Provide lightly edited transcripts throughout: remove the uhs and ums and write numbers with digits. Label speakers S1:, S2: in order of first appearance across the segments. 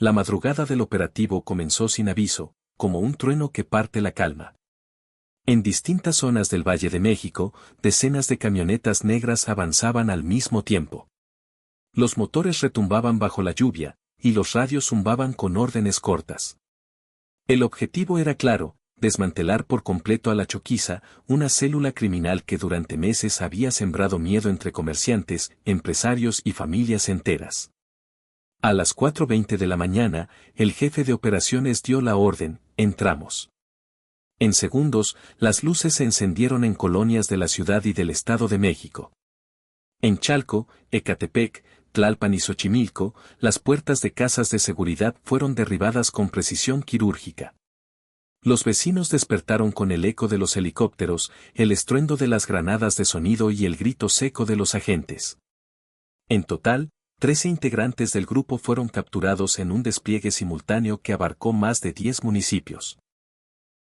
S1: La madrugada del operativo comenzó sin aviso, como un trueno que parte la calma. En distintas zonas del Valle de México, decenas de camionetas negras avanzaban al mismo tiempo. Los motores retumbaban bajo la lluvia, y los radios zumbaban con órdenes cortas. El objetivo era claro: desmantelar por completo a la Choquiza, una célula criminal que durante meses había sembrado miedo entre comerciantes, empresarios y familias enteras. A las 4:20 de la mañana, el jefe de operaciones dio la orden: entramos. En segundos, las luces se encendieron en colonias de la Ciudad y del Estado de México. En Chalco, Ecatepec, Tlalpan y Xochimilco, las puertas de casas de seguridad fueron derribadas con precisión quirúrgica. Los vecinos despertaron con el eco de los helicópteros, el estruendo de las granadas de sonido y el grito seco de los agentes. En total, 13 integrantes del grupo fueron capturados en un despliegue simultáneo que abarcó más de 10 municipios.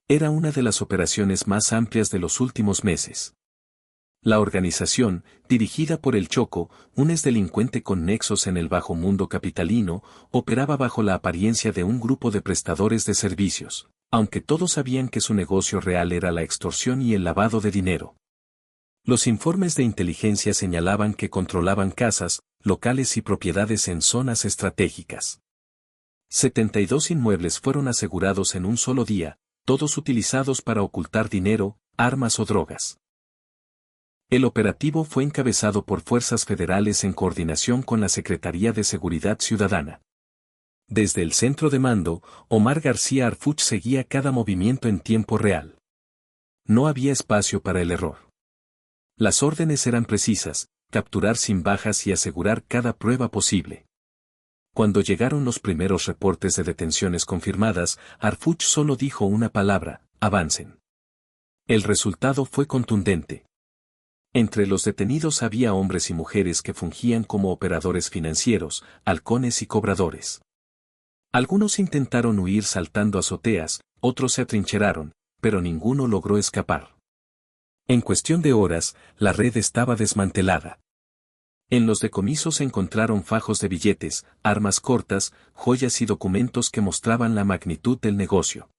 S1: Era una de las operaciones más amplias de los últimos meses. La organización, dirigida por El Choco, un exdelincuente con nexos en el bajo mundo capitalino, operaba bajo la apariencia de un grupo de prestadores de servicios, aunque todos sabían que su negocio real era la extorsión y el lavado de dinero. Los informes de inteligencia señalaban que controlaban casas, locales y propiedades en zonas estratégicas. 72 inmuebles fueron asegurados en un solo día, todos utilizados para ocultar dinero, armas o drogas. El operativo fue encabezado por fuerzas federales en coordinación con la Secretaría de Seguridad Ciudadana. Desde el centro de mando, Omar García Harfuch seguía cada movimiento en tiempo real. No había espacio para el error. Las órdenes eran precisas: capturar sin bajas y asegurar cada prueba posible. Cuando llegaron los primeros reportes de detenciones confirmadas, Harfuch solo dijo una palabra: avancen. El resultado fue contundente. Entre los detenidos había hombres y mujeres que fungían como operadores financieros, halcones y cobradores. Algunos intentaron huir saltando azoteas, otros se atrincheraron, pero ninguno logró escapar. En cuestión de horas, la red estaba desmantelada. En los decomisos se encontraron fajos de billetes, armas cortas, joyas y documentos que mostraban la magnitud del negocio.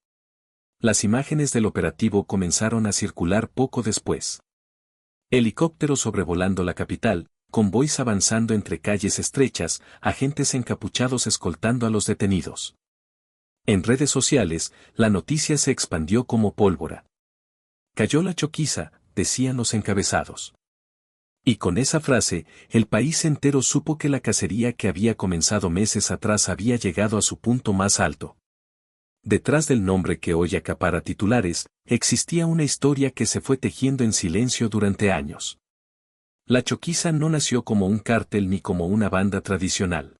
S1: Las imágenes del operativo comenzaron a circular poco después. Helicópteros sobrevolando la capital, convoys avanzando entre calles estrechas, agentes encapuchados escoltando a los detenidos. En redes sociales, la noticia se expandió como pólvora. Cayó la Choquiza, decían los encabezados. Y con esa frase, el país entero supo que la cacería que había comenzado meses atrás había llegado a su punto más alto. Detrás del nombre que hoy acapara titulares, existía una historia que se fue tejiendo en silencio durante años. La Choquiza no nació como un cártel ni como una banda tradicional.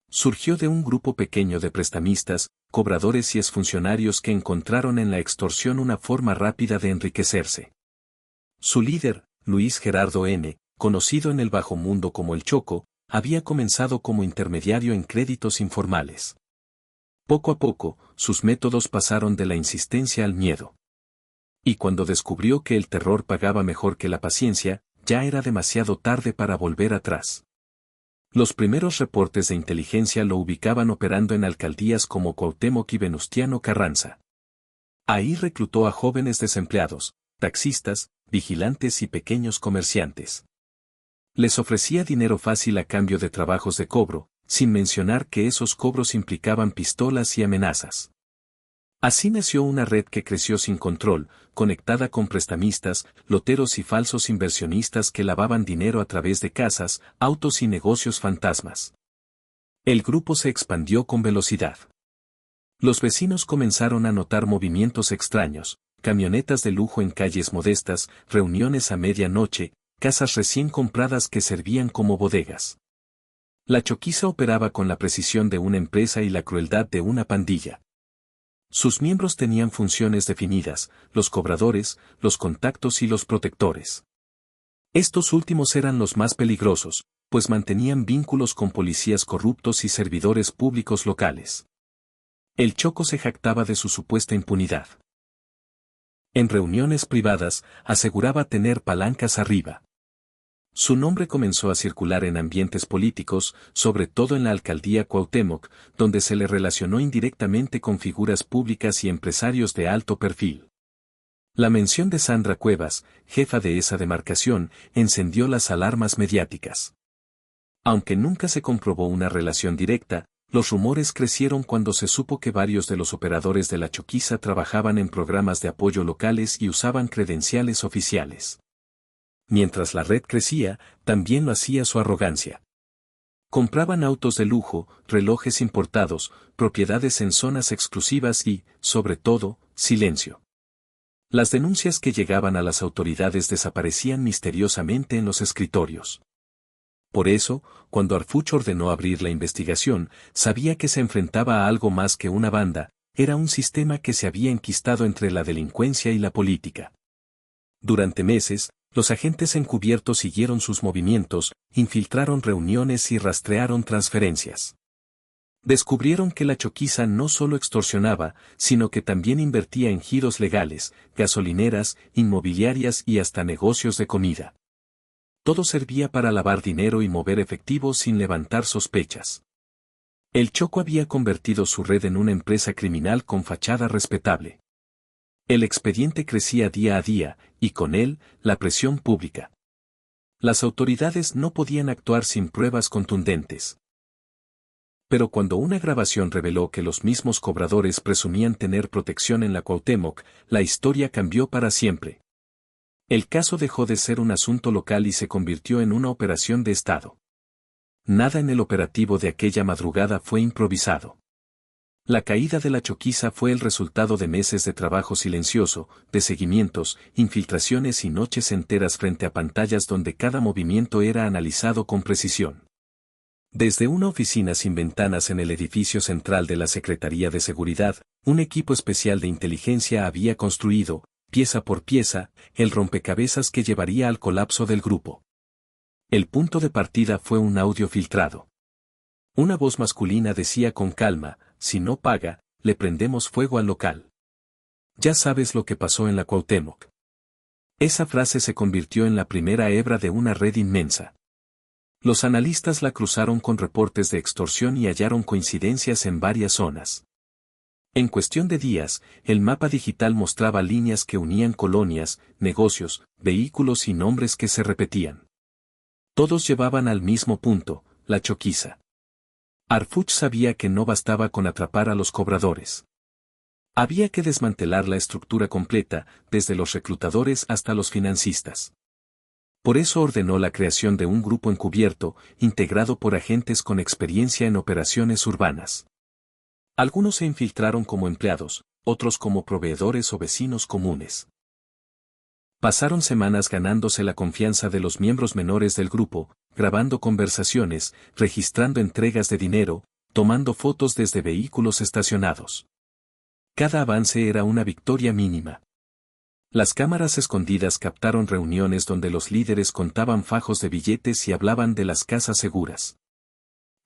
S1: Surgió de un grupo pequeño de prestamistas, cobradores y exfuncionarios que encontraron en la extorsión una forma rápida de enriquecerse. Su líder, Luis Gerardo N., conocido en el bajo mundo como El Choco, había comenzado como intermediario en créditos informales. Poco a poco, sus métodos pasaron de la insistencia al miedo. Y cuando descubrió que el terror pagaba mejor que la paciencia, ya era demasiado tarde para volver atrás. Los primeros reportes de inteligencia lo ubicaban operando en alcaldías como Cuauhtémoc y Venustiano Carranza. Ahí reclutó a jóvenes desempleados, taxistas, vigilantes y pequeños comerciantes. Les ofrecía dinero fácil a cambio de trabajos de cobro, sin mencionar que esos cobros implicaban pistolas y amenazas. Así nació una red que creció sin control, conectada con prestamistas, loteros y falsos inversionistas que lavaban dinero a través de casas, autos y negocios fantasmas. El grupo se expandió con velocidad. Los vecinos comenzaron a notar movimientos extraños: camionetas de lujo en calles modestas, reuniones a medianoche, casas recién compradas que servían como bodegas. La Choquiza operaba con la precisión de una empresa y la crueldad de una pandilla. Sus miembros tenían funciones definidas: los cobradores, los contactos y los protectores. Estos últimos eran los más peligrosos, pues mantenían vínculos con policías corruptos y servidores públicos locales. El Choco se jactaba de su supuesta impunidad. En reuniones privadas, aseguraba tener palancas arriba. Su nombre comenzó a circular en ambientes políticos, sobre todo en la alcaldía Cuauhtémoc, donde se le relacionó indirectamente con figuras públicas y empresarios de alto perfil. La mención de Sandra Cuevas, jefa de esa demarcación, encendió las alarmas mediáticas. Aunque nunca se comprobó una relación directa, los rumores crecieron cuando se supo que varios de los operadores de la Choquiza trabajaban en programas de apoyo locales y usaban credenciales oficiales. Mientras la red crecía, también lo hacía su arrogancia. Compraban autos de lujo, relojes importados, propiedades en zonas exclusivas y, sobre todo, silencio. Las denuncias que llegaban a las autoridades desaparecían misteriosamente en los escritorios. Por eso, cuando Harfuch ordenó abrir la investigación, sabía que se enfrentaba a algo más que una banda, era un sistema que se había enquistado entre la delincuencia y la política. Durante meses, los agentes encubiertos siguieron sus movimientos, infiltraron reuniones y rastrearon transferencias. Descubrieron que la Choquiza no solo extorsionaba, sino que también invertía en giros legales, gasolineras, inmobiliarias y hasta negocios de comida. Todo servía para lavar dinero y mover efectivo sin levantar sospechas. El Choco había convertido su red en una empresa criminal con fachada respetable. El expediente crecía día a día, y con él, la presión pública. Las autoridades no podían actuar sin pruebas contundentes. Pero cuando una grabación reveló que los mismos cobradores presumían tener protección en la Cuauhtémoc, la historia cambió para siempre. El caso dejó de ser un asunto local y se convirtió en una operación de Estado. Nada en el operativo de aquella madrugada fue improvisado. La caída de la Choquiza fue el resultado de meses de trabajo silencioso, de seguimientos, infiltraciones y noches enteras frente a pantallas donde cada movimiento era analizado con precisión. Desde una oficina sin ventanas en el edificio central de la Secretaría de Seguridad, un equipo especial de inteligencia había construido, pieza por pieza, el rompecabezas que llevaría al colapso del grupo. El punto de partida fue un audio filtrado. Una voz masculina decía con calma: si no paga, le prendemos fuego al local. Ya sabes lo que pasó en la Cuauhtémoc. Esa frase se convirtió en la primera hebra de una red inmensa. Los analistas la cruzaron con reportes de extorsión y hallaron coincidencias en varias zonas. En cuestión de días, el mapa digital mostraba líneas que unían colonias, negocios, vehículos y nombres que se repetían. Todos llevaban al mismo punto, la Choquiza. Harfuch sabía que no bastaba con atrapar a los cobradores. Había que desmantelar la estructura completa, desde los reclutadores hasta los financistas. Por eso ordenó la creación de un grupo encubierto, integrado por agentes con experiencia en operaciones urbanas. Algunos se infiltraron como empleados, otros como proveedores o vecinos comunes. Pasaron semanas ganándose la confianza de los miembros menores del grupo, grabando conversaciones, registrando entregas de dinero, tomando fotos desde vehículos estacionados. Cada avance era una victoria mínima. Las cámaras escondidas captaron reuniones donde los líderes contaban fajos de billetes y hablaban de las casas seguras.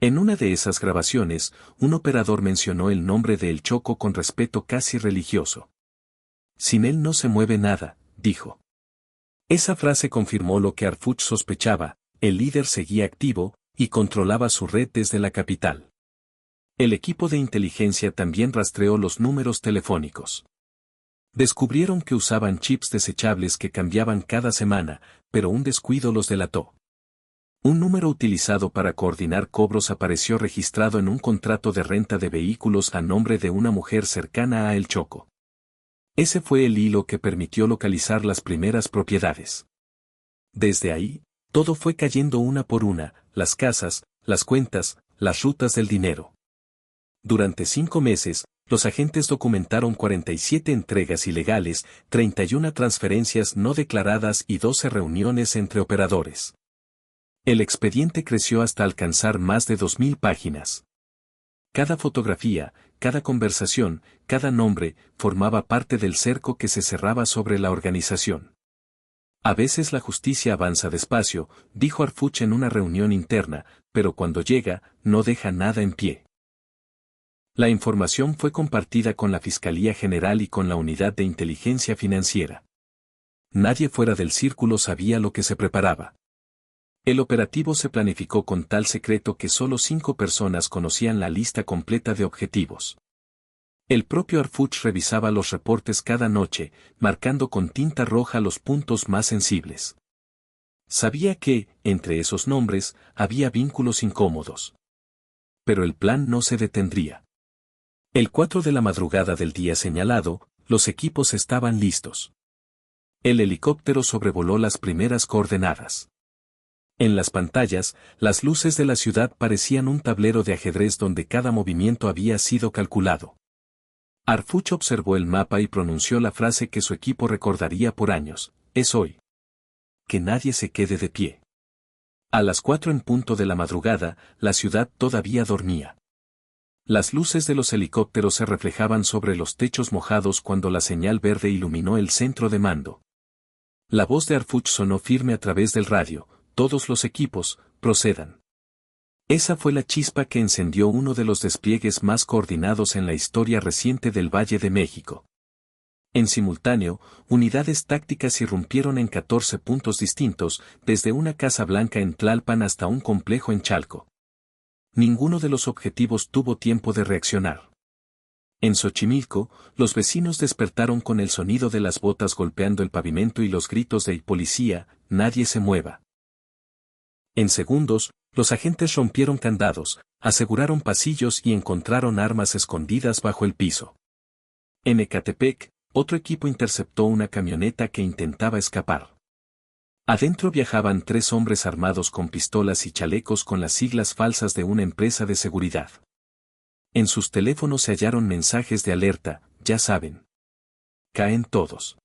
S1: En una de esas grabaciones, un operador mencionó el nombre de El Choco con respeto casi religioso. Sin él no se mueve nada, dijo. Esa frase confirmó lo que Harfuch sospechaba: el líder seguía activo, y controlaba su red desde la capital. El equipo de inteligencia también rastreó los números telefónicos. Descubrieron que usaban chips desechables que cambiaban cada semana, pero un descuido los delató. Un número utilizado para coordinar cobros apareció registrado en un contrato de renta de vehículos a nombre de una mujer cercana a El Choco. Ese fue el hilo que permitió localizar las primeras propiedades. Desde ahí, todo fue cayendo una por una: las casas, las cuentas, las rutas del dinero. Durante 5 meses, los agentes documentaron 47 entregas ilegales, 31 transferencias no declaradas y 12 reuniones entre operadores. El expediente creció hasta alcanzar más de 2000 páginas. Cada fotografía, cada conversación, cada nombre, formaba parte del cerco que se cerraba sobre la organización. A veces la justicia avanza despacio, dijo Harfuch en una reunión interna, pero cuando llega, no deja nada en pie. La información fue compartida con la Fiscalía General y con la Unidad de Inteligencia Financiera. Nadie fuera del círculo sabía lo que se preparaba. El operativo se planificó con tal secreto que solo 5 personas conocían la lista completa de objetivos. El propio Harfuch revisaba los reportes cada noche, marcando con tinta roja los puntos más sensibles. Sabía que, entre esos nombres, había vínculos incómodos. Pero el plan no se detendría. El 4 de la madrugada del día señalado, los equipos estaban listos. El helicóptero sobrevoló las primeras coordenadas. En las pantallas, las luces de la ciudad parecían un tablero de ajedrez donde cada movimiento había sido calculado. Harfuch observó el mapa y pronunció la frase que su equipo recordaría por años: es hoy. Que nadie se quede de pie. A las 4 en punto de la madrugada, la ciudad todavía dormía. Las luces de los helicópteros se reflejaban sobre los techos mojados cuando la señal verde iluminó el centro de mando. La voz de Harfuch sonó firme a través del radio: todos los equipos, procedan. Esa fue la chispa que encendió uno de los despliegues más coordinados en la historia reciente del Valle de México. En simultáneo, unidades tácticas irrumpieron en 14 puntos distintos, desde una casa blanca en Tlalpan hasta un complejo en Chalco. Ninguno de los objetivos tuvo tiempo de reaccionar. En Xochimilco, los vecinos despertaron con el sonido de las botas golpeando el pavimento y los gritos de «policía, nadie se mueva». En segundos, los agentes rompieron candados, aseguraron pasillos y encontraron armas escondidas bajo el piso. En Ecatepec, otro equipo interceptó una camioneta que intentaba escapar. Adentro viajaban 3 hombres armados con pistolas y chalecos con las siglas falsas de una empresa de seguridad. En sus teléfonos se hallaron mensajes de alerta: ya saben. Caen todos.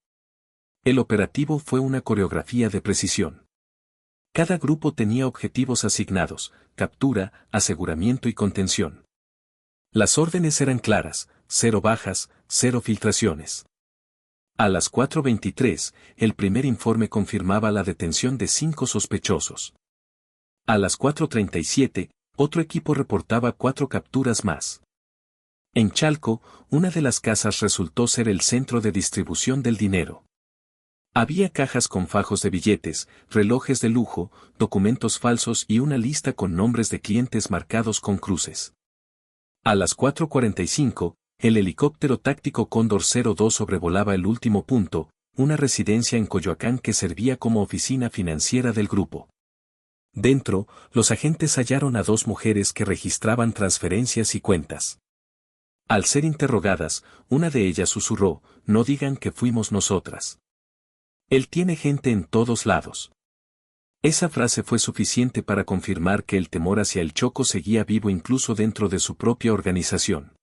S1: El operativo fue una coreografía de precisión. Cada grupo tenía objetivos asignados: captura, aseguramiento y contención. Las órdenes eran claras: 0 bajas, 0 filtraciones. A las 4:23, el primer informe confirmaba la detención de 5 sospechosos. A las 4:37, otro equipo reportaba 4 capturas más. En Chalco, una de las casas resultó ser el centro de distribución del dinero. Había cajas con fajos de billetes, relojes de lujo, documentos falsos y una lista con nombres de clientes marcados con cruces. A las 4:45, el helicóptero táctico Cóndor 02 sobrevolaba el último punto, una residencia en Coyoacán que servía como oficina financiera del grupo. Dentro, los agentes hallaron a 2 mujeres que registraban transferencias y cuentas. Al ser interrogadas, una de ellas susurró: no digan que fuimos nosotras. Él tiene gente en todos lados. Esa frase fue suficiente para confirmar que el temor hacia el Choco seguía vivo incluso dentro de su propia organización.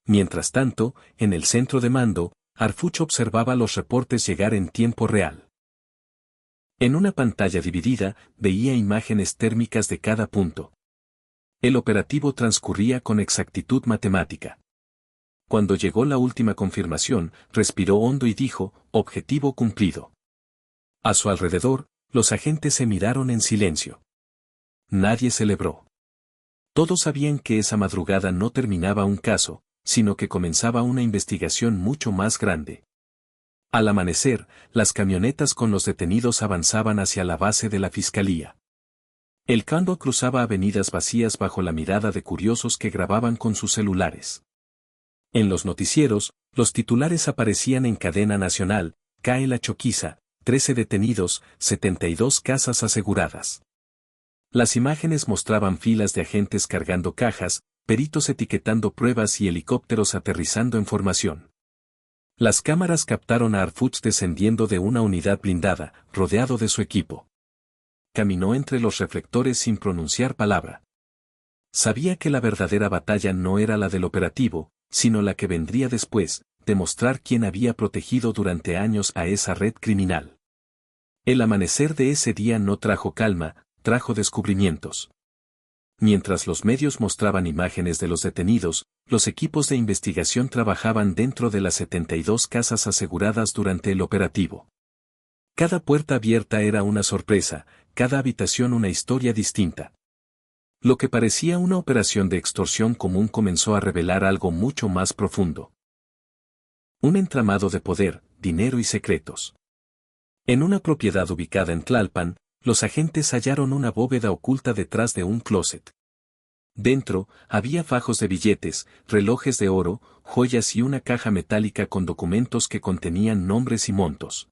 S1: Mientras tanto, en el centro de mando, Harfuch observaba los reportes llegar en tiempo real. En una pantalla dividida, veía imágenes térmicas de cada punto. El operativo transcurría con exactitud matemática. Cuando llegó la última confirmación, respiró hondo y dijo: objetivo cumplido. A su alrededor, los agentes se miraron en silencio. Nadie celebró. Todos sabían que esa madrugada no terminaba un caso, sino que comenzaba una investigación mucho más grande. Al amanecer, las camionetas con los detenidos avanzaban hacia la base de la fiscalía. El Cóndor cruzaba avenidas vacías bajo la mirada de curiosos que grababan con sus celulares. En los noticieros, los titulares aparecían en cadena nacional: cae la Choquiza, 13 detenidos, 72 casas aseguradas. Las imágenes mostraban filas de agentes cargando cajas, peritos etiquetando pruebas y helicópteros aterrizando en formación. Las cámaras captaron a Harfuch descendiendo de una unidad blindada, rodeado de su equipo. Caminó entre los reflectores sin pronunciar palabra. Sabía que la verdadera batalla no era la del operativo, sino la que vendría después: demostrar quién había protegido durante años a esa red criminal. El amanecer de ese día no trajo calma, trajo descubrimientos. Mientras los medios mostraban imágenes de los detenidos, los equipos de investigación trabajaban dentro de las 72 casas aseguradas durante el operativo. Cada puerta abierta era una sorpresa, cada habitación una historia distinta. Lo que parecía una operación de extorsión común comenzó a revelar algo mucho más profundo. Un entramado de poder, dinero y secretos. En una propiedad ubicada en Tlalpan, Los agentes hallaron una bóveda oculta detrás de un closet. Dentro, había fajos de billetes, relojes de oro, joyas y una caja metálica con documentos que contenían nombres y montos.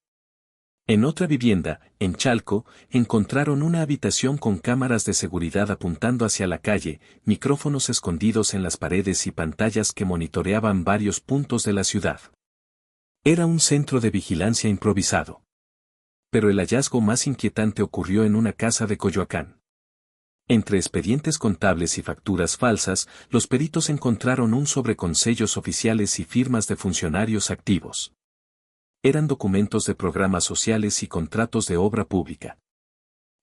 S1: En otra vivienda, en Chalco, encontraron una habitación con cámaras de seguridad apuntando hacia la calle, micrófonos escondidos en las paredes y pantallas que monitoreaban varios puntos de la ciudad. Era un centro de vigilancia improvisado. Pero el hallazgo más inquietante ocurrió en una casa de Coyoacán. Entre expedientes contables y facturas falsas, los peritos encontraron un sobre con sellos oficiales y firmas de funcionarios activos. Eran documentos de programas sociales y contratos de obra pública.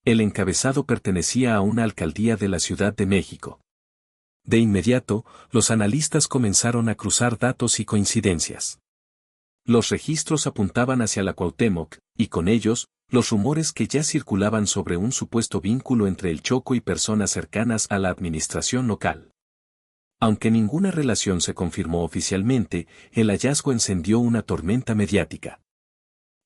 S1: El encabezado pertenecía a una alcaldía de la Ciudad de México. De inmediato, los analistas comenzaron a cruzar datos y coincidencias. Los registros apuntaban hacia la Cuauhtémoc, y con ellos, los rumores que ya circulaban sobre un supuesto vínculo entre el Choco y personas cercanas a la administración local. Aunque ninguna relación se confirmó oficialmente, el hallazgo encendió una tormenta mediática.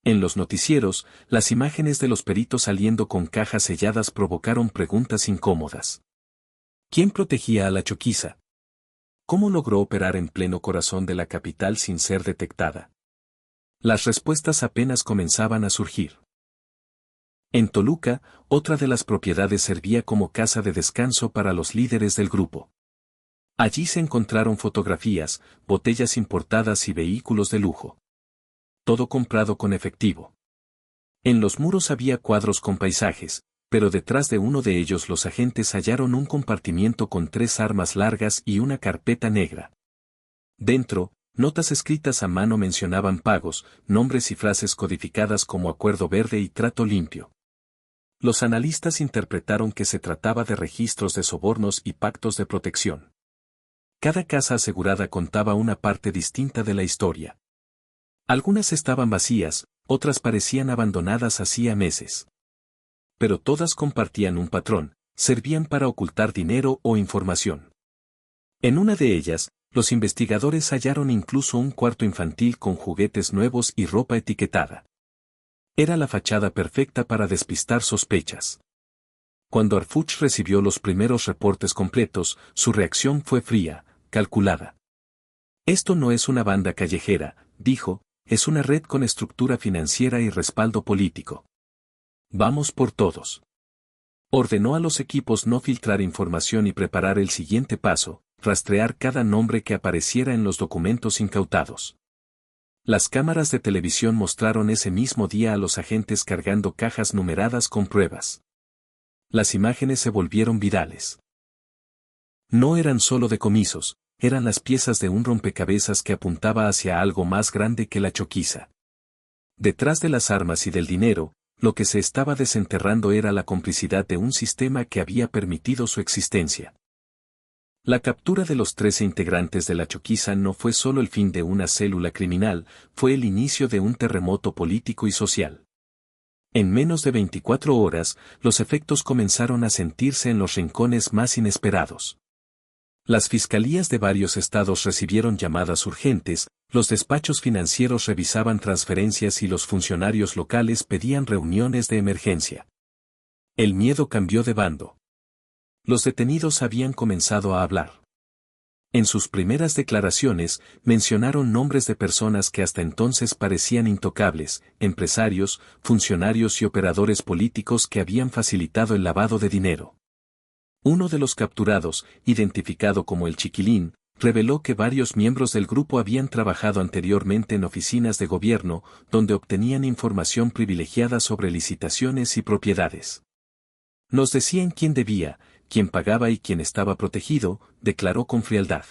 S1: En los noticieros, las imágenes de los peritos saliendo con cajas selladas provocaron preguntas incómodas. ¿Quién protegía a la Choquiza? ¿Cómo logró operar en pleno corazón de la capital sin ser detectada? Las respuestas apenas comenzaban a surgir. En Toluca, otra de las propiedades servía como casa de descanso para los líderes del grupo. Allí se encontraron fotografías, botellas importadas y vehículos de lujo. Todo comprado con efectivo. En los muros había cuadros con paisajes, pero detrás de uno de ellos los agentes hallaron un compartimiento con 3 armas largas y una carpeta negra. Dentro, notas escritas a mano mencionaban pagos, nombres y frases codificadas como acuerdo verde y trato limpio. Los analistas interpretaron que se trataba de registros de sobornos y pactos de protección. Cada casa asegurada contaba una parte distinta de la historia. Algunas estaban vacías, otras parecían abandonadas hacía meses. Pero todas compartían un patrón, servían para ocultar dinero o información. En una de ellas, los investigadores hallaron incluso un cuarto infantil con juguetes nuevos y ropa etiquetada. Era la fachada perfecta para despistar sospechas. Cuando Arfuch recibió los primeros reportes completos, su reacción fue fría, calculada. Esto no es una banda callejera, dijo, es una red con estructura financiera y respaldo político. Vamos por todos. Ordenó a los equipos no filtrar información y preparar el siguiente paso, rastrear cada nombre que apareciera en los documentos incautados. Las cámaras de televisión mostraron ese mismo día a los agentes cargando cajas numeradas con pruebas. Las imágenes se volvieron virales. No eran solo decomisos, eran las piezas de un rompecabezas que apuntaba hacia algo más grande que la Choquiza. Detrás de las armas y del dinero, lo que se estaba desenterrando era la complicidad de un sistema que había permitido su existencia. La captura de los 13 integrantes de la Choquiza no fue solo el fin de una célula criminal, fue el inicio de un terremoto político y social. En menos de 24 horas, los efectos comenzaron a sentirse en los rincones más inesperados. Las fiscalías de varios estados recibieron llamadas urgentes, los despachos financieros revisaban transferencias y los funcionarios locales pedían reuniones de emergencia. El miedo cambió de bando. Los detenidos habían comenzado a hablar. En sus primeras declaraciones, mencionaron nombres de personas que hasta entonces parecían intocables, empresarios, funcionarios y operadores políticos que habían facilitado el lavado de dinero. Uno de los capturados, identificado como el Chiquilín, reveló que varios miembros del grupo habían trabajado anteriormente en oficinas de gobierno, donde obtenían información privilegiada sobre licitaciones y propiedades. Nos decían quién debía, quién pagaba y quién estaba protegido, declaró con frialdad.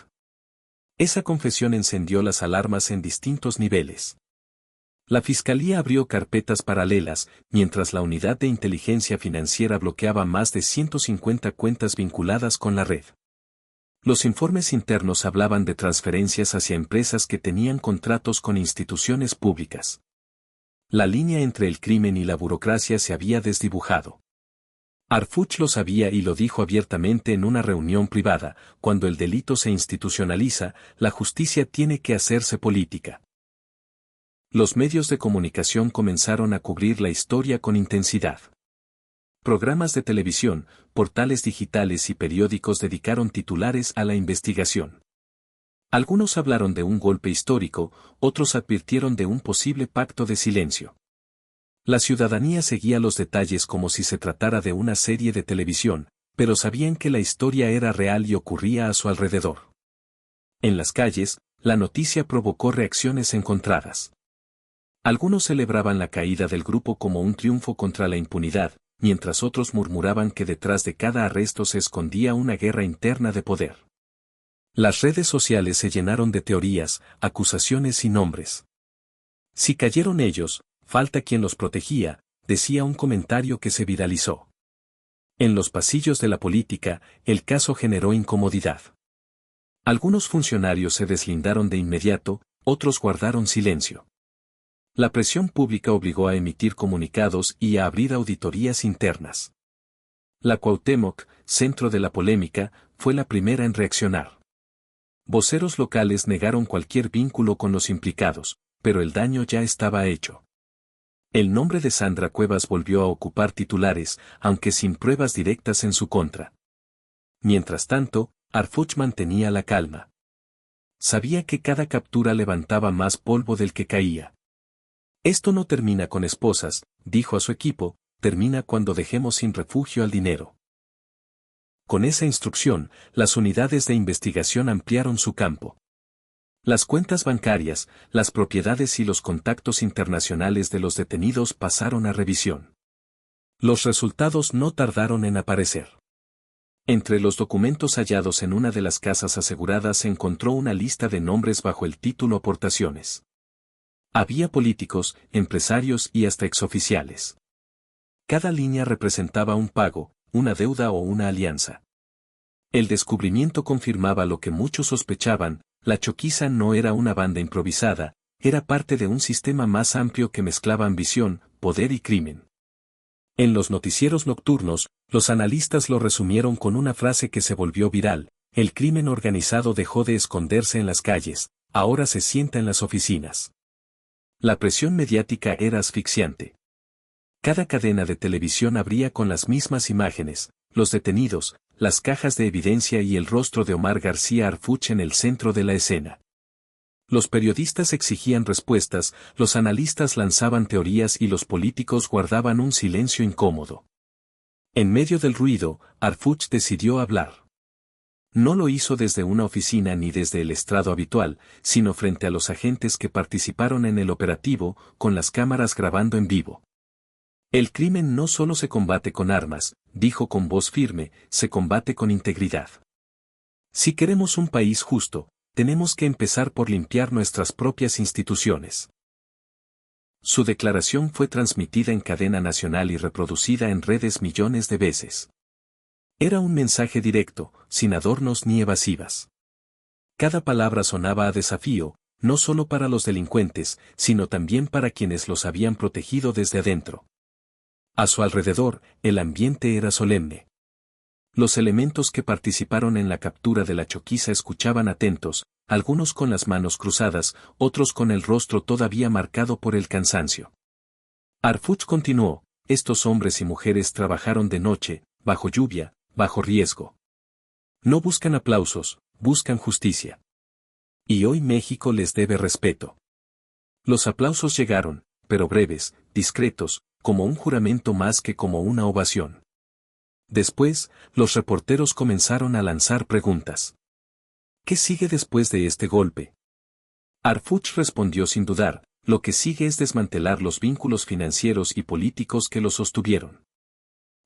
S1: Esa confesión encendió las alarmas en distintos niveles. La fiscalía abrió carpetas paralelas, mientras la unidad de inteligencia financiera bloqueaba más de 150 cuentas vinculadas con la red. Los informes internos hablaban de transferencias hacia empresas que tenían contratos con instituciones públicas. La línea entre el crimen y la burocracia se había desdibujado. Arfuch lo sabía y lo dijo abiertamente en una reunión privada: cuando el delito se institucionaliza, la justicia tiene que hacerse política. Los medios de comunicación comenzaron a cubrir la historia con intensidad. Programas de televisión, portales digitales y periódicos dedicaron titulares a la investigación. Algunos hablaron de un golpe histórico, otros advirtieron de un posible pacto de silencio. La ciudadanía seguía los detalles como si se tratara de una serie de televisión, pero sabían que la historia era real y ocurría a su alrededor. En las calles, la noticia provocó reacciones encontradas. Algunos celebraban la caída del grupo como un triunfo contra la impunidad, mientras otros murmuraban que detrás de cada arresto se escondía una guerra interna de poder. Las redes sociales se llenaron de teorías, acusaciones y nombres. Si cayeron ellos, falta quien los protegía, decía un comentario que se viralizó. En los pasillos de la política, el caso generó incomodidad. Algunos funcionarios se deslindaron de inmediato, otros guardaron silencio. La presión pública obligó a emitir comunicados y a abrir auditorías internas. La Cuauhtémoc, centro de la polémica, fue la primera en reaccionar. Voceros locales negaron cualquier vínculo con los implicados, pero el daño ya estaba hecho. El nombre de Sandra Cuevas volvió a ocupar titulares, aunque sin pruebas directas en su contra. Mientras tanto, Harfuch mantenía la calma. Sabía que cada captura levantaba más polvo del que caía. Esto no termina con esposas, dijo a su equipo, termina cuando dejemos sin refugio al dinero. Con esa instrucción, las unidades de investigación ampliaron su campo. Las cuentas bancarias, las propiedades y los contactos internacionales de los detenidos pasaron a revisión. Los resultados no tardaron en aparecer. Entre los documentos hallados en una de las casas aseguradas se encontró una lista de nombres bajo el título Aportaciones. Había políticos, empresarios y hasta exoficiales. Cada línea representaba un pago, una deuda o una alianza. El descubrimiento confirmaba lo que muchos sospechaban: la Choquiza no era una banda improvisada, era parte de un sistema más amplio que mezclaba ambición, poder y crimen. En los noticieros nocturnos, los analistas lo resumieron con una frase que se volvió viral: el crimen organizado dejó de esconderse en las calles, ahora se sienta en las oficinas. La presión mediática era asfixiante. Cada cadena de televisión abría con las mismas imágenes: los detenidos, las cajas de evidencia y el rostro de Omar García Harfuch en el centro de la escena. Los periodistas exigían respuestas, los analistas lanzaban teorías y los políticos guardaban un silencio incómodo. En medio del ruido, Harfuch decidió hablar. No lo hizo desde una oficina ni desde el estrado habitual, sino frente a los agentes que participaron en el operativo, con las cámaras grabando en vivo. El crimen no solo se combate con armas, dijo con voz firme, se combate con integridad. Si queremos un país justo, tenemos que empezar por limpiar nuestras propias instituciones. Su declaración fue transmitida en cadena nacional y reproducida en redes millones de veces. Era un mensaje directo, sin adornos ni evasivas. Cada palabra sonaba a desafío, no solo para los delincuentes, sino también para quienes los habían protegido desde adentro. A su alrededor, el ambiente era solemne. Los elementos que participaron en la captura de la Choquiza escuchaban atentos, algunos con las manos cruzadas, otros con el rostro todavía marcado por el cansancio. Harfuch continuó: estos hombres y mujeres trabajaron de noche, bajo lluvia, bajo riesgo. No buscan aplausos, buscan justicia. Y hoy México les debe respeto. Los aplausos llegaron, pero breves, discretos, como un juramento más que como una ovación. Después, los reporteros comenzaron a lanzar preguntas. ¿Qué sigue después de este golpe? Harfuch respondió sin dudar: lo que sigue es desmantelar los vínculos financieros y políticos que lo sostuvieron.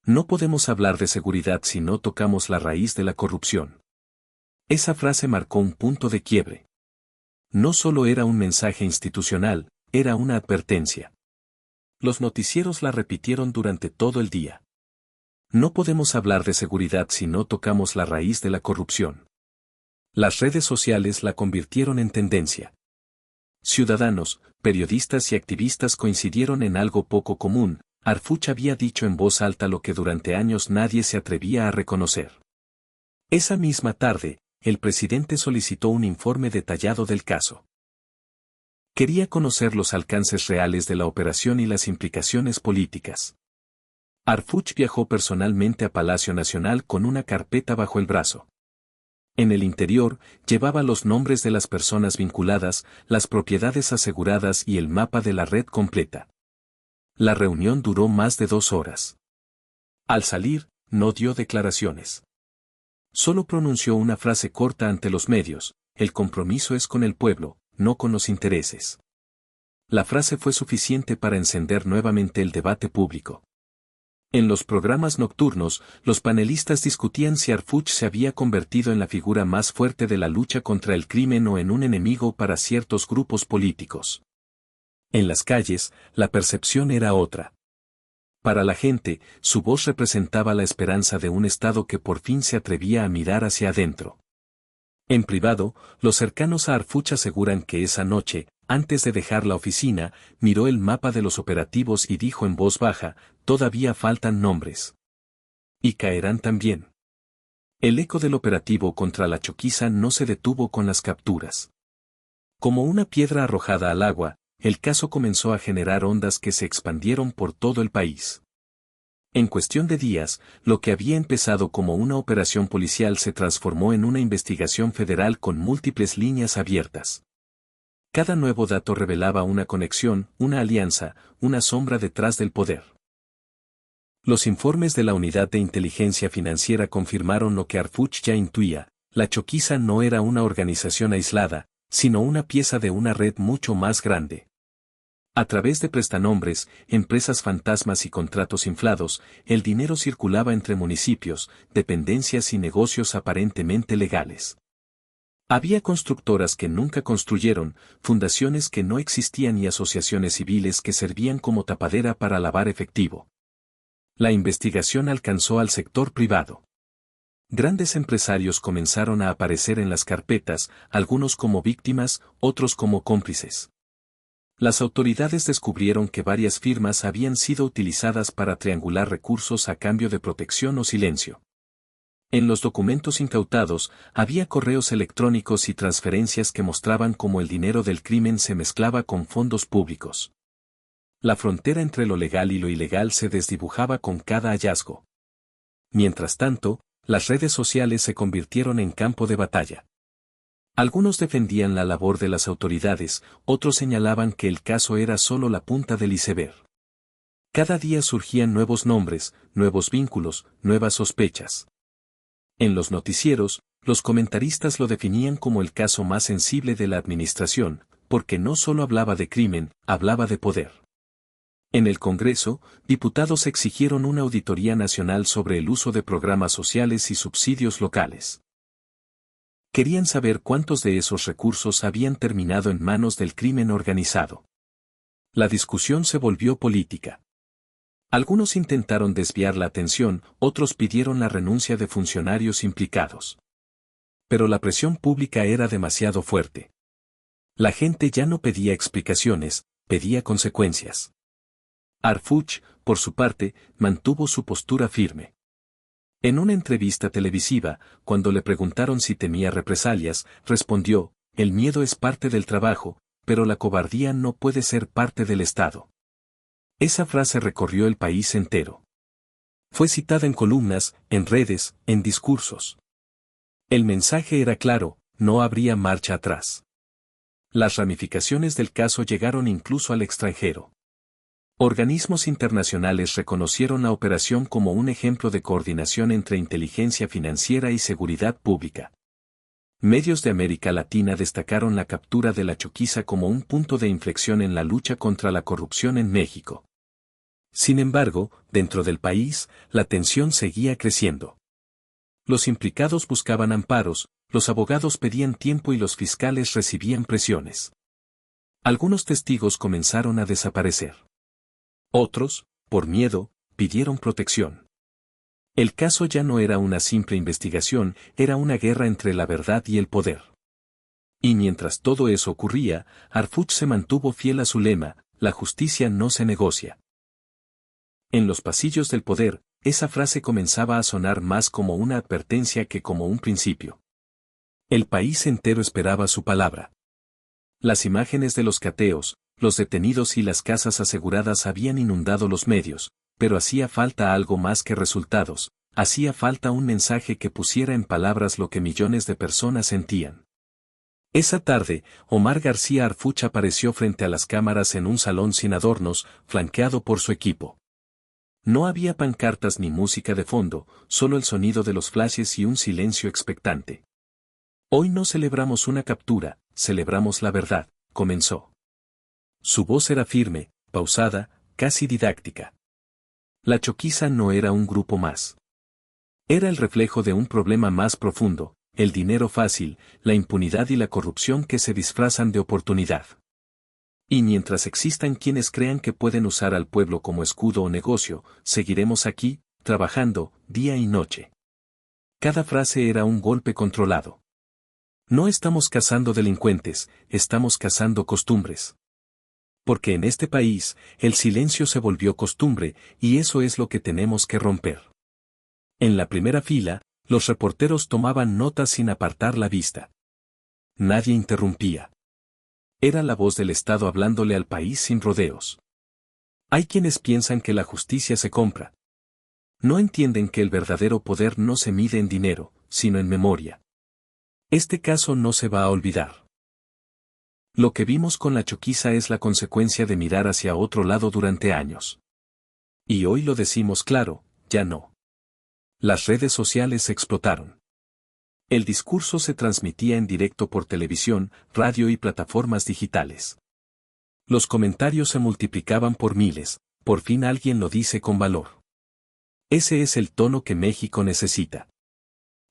S1: No podemos hablar de seguridad si no tocamos la raíz de la corrupción. Esa frase marcó un punto de quiebre. No solo era un mensaje institucional, era una advertencia. Los noticieros la repitieron durante todo el día. No podemos hablar de seguridad si no tocamos la raíz de la corrupción. Las redes sociales la convirtieron en tendencia. Ciudadanos, periodistas y activistas coincidieron en algo poco común: Harfuch había dicho en voz alta lo que durante años nadie se atrevía a reconocer. Esa misma tarde, el presidente solicitó un informe detallado del caso. Quería conocer los alcances reales de la operación y las implicaciones políticas. Arfuch viajó personalmente a Palacio Nacional con una carpeta bajo el brazo. En el interior, llevaba los nombres de las personas vinculadas, las propiedades aseguradas y el mapa de la red completa. La reunión duró más de 2 horas. Al salir, no dio declaraciones. Solo pronunció una frase corta ante los medios: el compromiso es con el pueblo, no con los intereses. La frase fue suficiente para encender nuevamente el debate público. En los programas nocturnos, los panelistas discutían si Arfuch se había convertido en la figura más fuerte de la lucha contra el crimen o en un enemigo para ciertos grupos políticos. En las calles, la percepción era otra. Para la gente, su voz representaba la esperanza de un Estado que por fin se atrevía a mirar hacia adentro. En privado, los cercanos a Arfuch aseguran que esa noche, antes de dejar la oficina, miró el mapa de los operativos y dijo en voz baja: todavía faltan nombres. Y caerán también. El eco del operativo contra la Choquiza no se detuvo con las capturas. Como una piedra arrojada al agua, el caso comenzó a generar ondas que se expandieron por todo el país. En cuestión de días, lo que había empezado como una operación policial se transformó en una investigación federal con múltiples líneas abiertas. Cada nuevo dato revelaba una conexión, una alianza, una sombra detrás del poder. Los informes de la Unidad de Inteligencia Financiera confirmaron lo que Arfuch ya intuía: la Choquiza no era una organización aislada, sino una pieza de una red mucho más grande. A través de prestanombres, empresas fantasmas y contratos inflados, el dinero circulaba entre municipios, dependencias y negocios aparentemente legales. Había constructoras que nunca construyeron, fundaciones que no existían y asociaciones civiles que servían como tapadera para lavar efectivo. La investigación alcanzó al sector privado. Grandes empresarios comenzaron a aparecer en las carpetas, algunos como víctimas, otros como cómplices. Las autoridades descubrieron que varias firmas habían sido utilizadas para triangular recursos a cambio de protección o silencio. En los documentos incautados, había correos electrónicos y transferencias que mostraban cómo el dinero del crimen se mezclaba con fondos públicos. La frontera entre lo legal y lo ilegal se desdibujaba con cada hallazgo. Mientras tanto, las redes sociales se convirtieron en campo de batalla. Algunos defendían la labor de las autoridades, otros señalaban que el caso era solo la punta del iceberg. Cada día surgían nuevos nombres, nuevos vínculos, nuevas sospechas. En los noticieros, los comentaristas lo definían como el caso más sensible de la administración, porque no solo hablaba de crimen, hablaba de poder. En el Congreso, diputados exigieron una auditoría nacional sobre el uso de programas sociales y subsidios locales. Querían saber cuántos de esos recursos habían terminado en manos del crimen organizado. La discusión se volvió política. Algunos intentaron desviar la atención, otros pidieron la renuncia de funcionarios implicados. Pero la presión pública era demasiado fuerte. La gente ya no pedía explicaciones, pedía consecuencias. Arfuch, por su parte, mantuvo su postura firme. En una entrevista televisiva, cuando le preguntaron si temía represalias, respondió: el miedo es parte del trabajo, pero la cobardía no puede ser parte del Estado. Esa frase recorrió el país entero. Fue citada en columnas, en redes, en discursos. El mensaje era claro: no habría marcha atrás. Las ramificaciones del caso llegaron incluso al extranjero. Organismos internacionales reconocieron la operación como un ejemplo de coordinación entre inteligencia financiera y seguridad pública. Medios de América Latina destacaron la captura de la Choquiza como un punto de inflexión en la lucha contra la corrupción en México. Sin embargo, dentro del país, la tensión seguía creciendo. Los implicados buscaban amparos, los abogados pedían tiempo y los fiscales recibían presiones. Algunos testigos comenzaron a desaparecer. Otros, por miedo, pidieron protección. El caso ya no era una simple investigación, era una guerra entre la verdad y el poder. Y mientras todo eso ocurría, Arfuch se mantuvo fiel a su lema: la justicia no se negocia. En los pasillos del poder, esa frase comenzaba a sonar más como una advertencia que como un principio. El país entero esperaba su palabra. Las imágenes de los cateos, los detenidos y las casas aseguradas habían inundado los medios, pero hacía falta algo más que resultados, hacía falta un mensaje que pusiera en palabras lo que millones de personas sentían. Esa tarde, Omar García Harfuch apareció frente a las cámaras en un salón sin adornos, flanqueado por su equipo. No había pancartas ni música de fondo, solo el sonido de los flashes y un silencio expectante. Hoy no celebramos una captura, celebramos la verdad, comenzó. Su voz era firme, pausada, casi didáctica. La Choquiza no era un grupo más. Era el reflejo de un problema más profundo, el dinero fácil, la impunidad y la corrupción que se disfrazan de oportunidad. Y mientras existan quienes crean que pueden usar al pueblo como escudo o negocio, seguiremos aquí, trabajando, día y noche. Cada frase era un golpe controlado. No estamos cazando delincuentes, estamos cazando costumbres. Porque en este país, el silencio se volvió costumbre, y eso es lo que tenemos que romper. En la primera fila, los reporteros tomaban notas sin apartar la vista. Nadie interrumpía. Era la voz del Estado hablándole al país sin rodeos. Hay quienes piensan que la justicia se compra. No entienden que el verdadero poder no se mide en dinero, sino en memoria. Este caso no se va a olvidar. Lo que vimos con la Choquiza es la consecuencia de mirar hacia otro lado durante años. Y hoy lo decimos claro, ya no. Las redes sociales explotaron. El discurso se transmitía en directo por televisión, radio y plataformas digitales. Los comentarios se multiplicaban por miles, por fin alguien lo dice con valor. Ese es el tono que México necesita.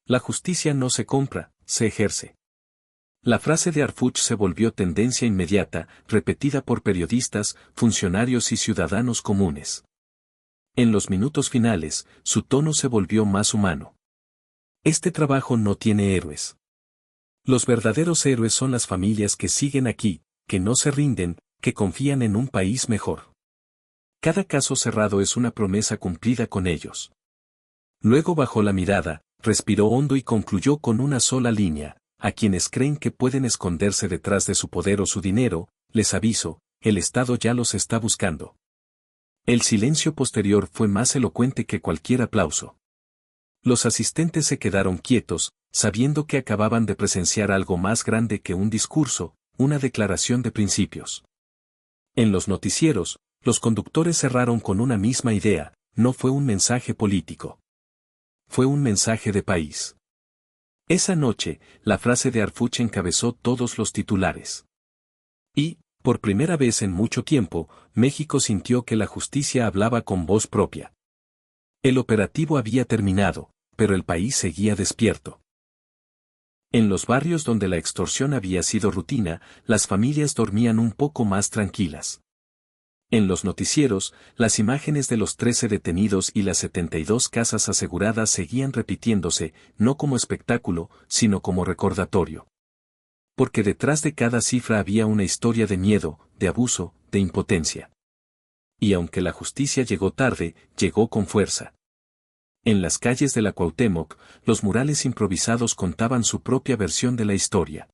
S1: La justicia no se compra, se ejerce. La frase de Harfuch se volvió tendencia inmediata, repetida por periodistas, funcionarios y ciudadanos comunes. En los minutos finales, su tono se volvió más humano. Este trabajo no tiene héroes. Los verdaderos héroes son las familias que siguen aquí, que no se rinden, que confían en un país mejor. Cada caso cerrado es una promesa cumplida con ellos. Luego bajó la mirada, respiró hondo y concluyó con una sola línea: a quienes creen que pueden esconderse detrás de su poder o su dinero, les aviso, el Estado ya los está buscando. El silencio posterior fue más elocuente que cualquier aplauso. Los asistentes se quedaron quietos, sabiendo que acababan de presenciar algo más grande que un discurso, una declaración de principios. En los noticieros, los conductores cerraron con una misma idea: no fue un mensaje político. Fue un mensaje de país. Esa noche, la frase de Harfuch encabezó todos los titulares. Y, por primera vez en mucho tiempo, México sintió que la justicia hablaba con voz propia. El operativo había terminado, pero el país seguía despierto. En los barrios donde la extorsión había sido rutina, las familias dormían un poco más tranquilas. En los noticieros, las imágenes de los 13 detenidos y las 72 casas aseguradas seguían repitiéndose, no como espectáculo, sino como recordatorio. Porque detrás de cada cifra había una historia de miedo, de abuso, de impotencia. Y aunque la justicia llegó tarde, llegó con fuerza. En las calles de la Cuauhtémoc, los murales improvisados contaban su propia versión de la historia.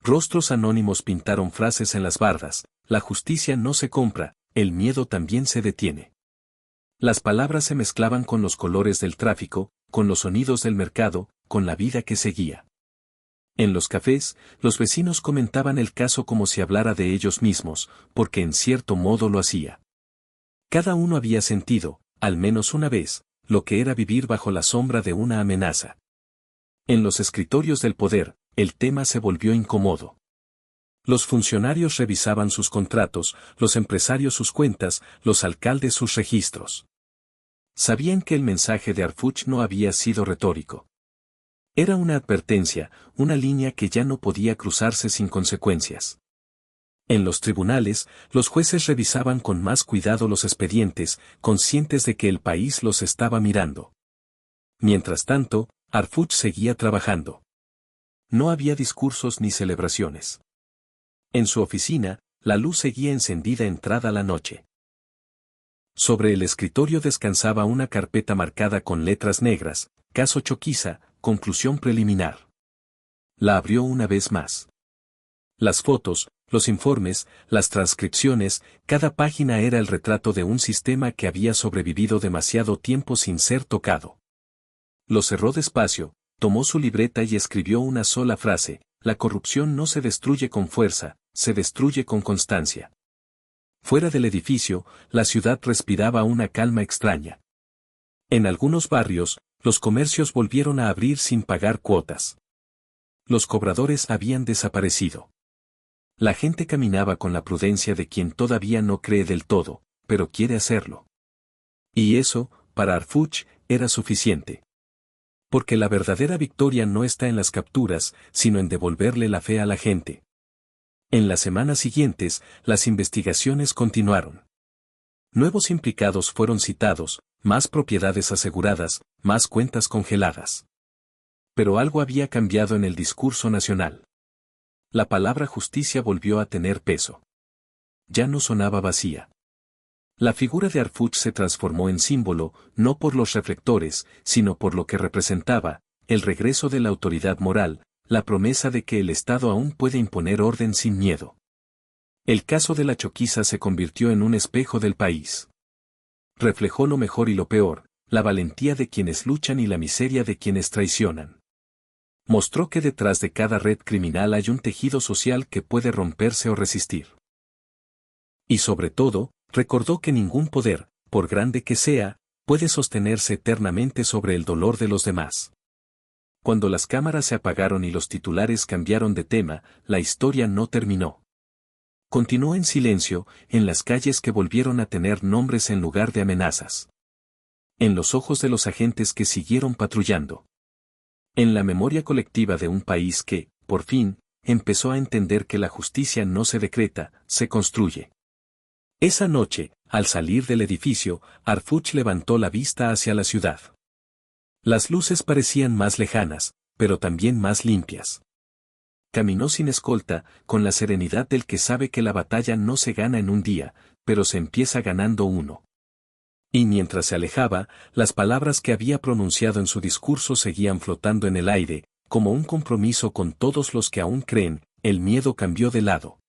S1: Rostros anónimos pintaron frases en las bardas: la justicia no se compra, el miedo también se detiene. Las palabras se mezclaban con los colores del tráfico, con los sonidos del mercado, con la vida que seguía. En los cafés, los vecinos comentaban el caso como si hablara de ellos mismos, porque en cierto modo lo hacía. Cada uno había sentido, al menos una vez, lo que era vivir bajo la sombra de una amenaza. En los escritorios del poder, el tema se volvió incómodo. Los funcionarios revisaban sus contratos, los empresarios sus cuentas, los alcaldes sus registros. Sabían que el mensaje de Harfuch no había sido retórico. Era una advertencia, una línea que ya no podía cruzarse sin consecuencias. En los tribunales, los jueces revisaban con más cuidado los expedientes, conscientes de que el país los estaba mirando. Mientras tanto, Harfuch seguía trabajando. No había discursos ni celebraciones. En su oficina, la luz seguía encendida entrada la noche. Sobre el escritorio descansaba una carpeta marcada con letras negras: caso Choquiza, conclusión preliminar. La abrió una vez más. Las fotos, Los informes, las transcripciones, cada página era el retrato de un sistema que había sobrevivido demasiado tiempo sin ser tocado. Lo cerró despacio, tomó su libreta y escribió una sola frase: la corrupción no se destruye con fuerza, se destruye con constancia. Fuera del edificio, la ciudad respiraba una calma extraña. En algunos barrios, los comercios volvieron a abrir sin pagar cuotas. Los cobradores habían desaparecido. La gente caminaba con la prudencia de quien todavía no cree del todo, pero quiere hacerlo. Y eso, para Harfuch, era suficiente. Porque la verdadera victoria no está en las capturas, sino en devolverle la fe a la gente. En las semanas siguientes, las investigaciones continuaron. Nuevos implicados fueron citados, más propiedades aseguradas, más cuentas congeladas. Pero algo había cambiado en el discurso nacional. La palabra justicia volvió a tener peso. Ya no sonaba vacía. La figura de Harfuch se transformó en símbolo, no por los reflectores, sino por lo que representaba: el regreso de la autoridad moral, la promesa de que el Estado aún puede imponer orden sin miedo. El caso de la Choquiza se convirtió en un espejo del país. Reflejó lo mejor y lo peor, la valentía de quienes luchan y la miseria de quienes traicionan. Mostró que detrás de cada red criminal hay un tejido social que puede romperse o resistir. Y sobre todo, recordó que ningún poder, por grande que sea, puede sostenerse eternamente sobre el dolor de los demás. Cuando las cámaras se apagaron y los titulares cambiaron de tema, la historia no terminó. Continuó en silencio, en las calles que volvieron a tener nombres en lugar de amenazas. En los ojos de los agentes que siguieron patrullando. En la memoria colectiva de un país que, por fin, empezó a entender que la justicia no se decreta, se construye. Esa noche, al salir del edificio, Harfuch levantó la vista hacia la ciudad. Las luces parecían más lejanas, pero también más limpias. Caminó sin escolta, con la serenidad del que sabe que la batalla no se gana en un día, pero se empieza ganando uno. Y mientras se alejaba, las palabras que había pronunciado en su discurso seguían flotando en el aire, como un compromiso con todos los que aún creen: el miedo cambió de lado.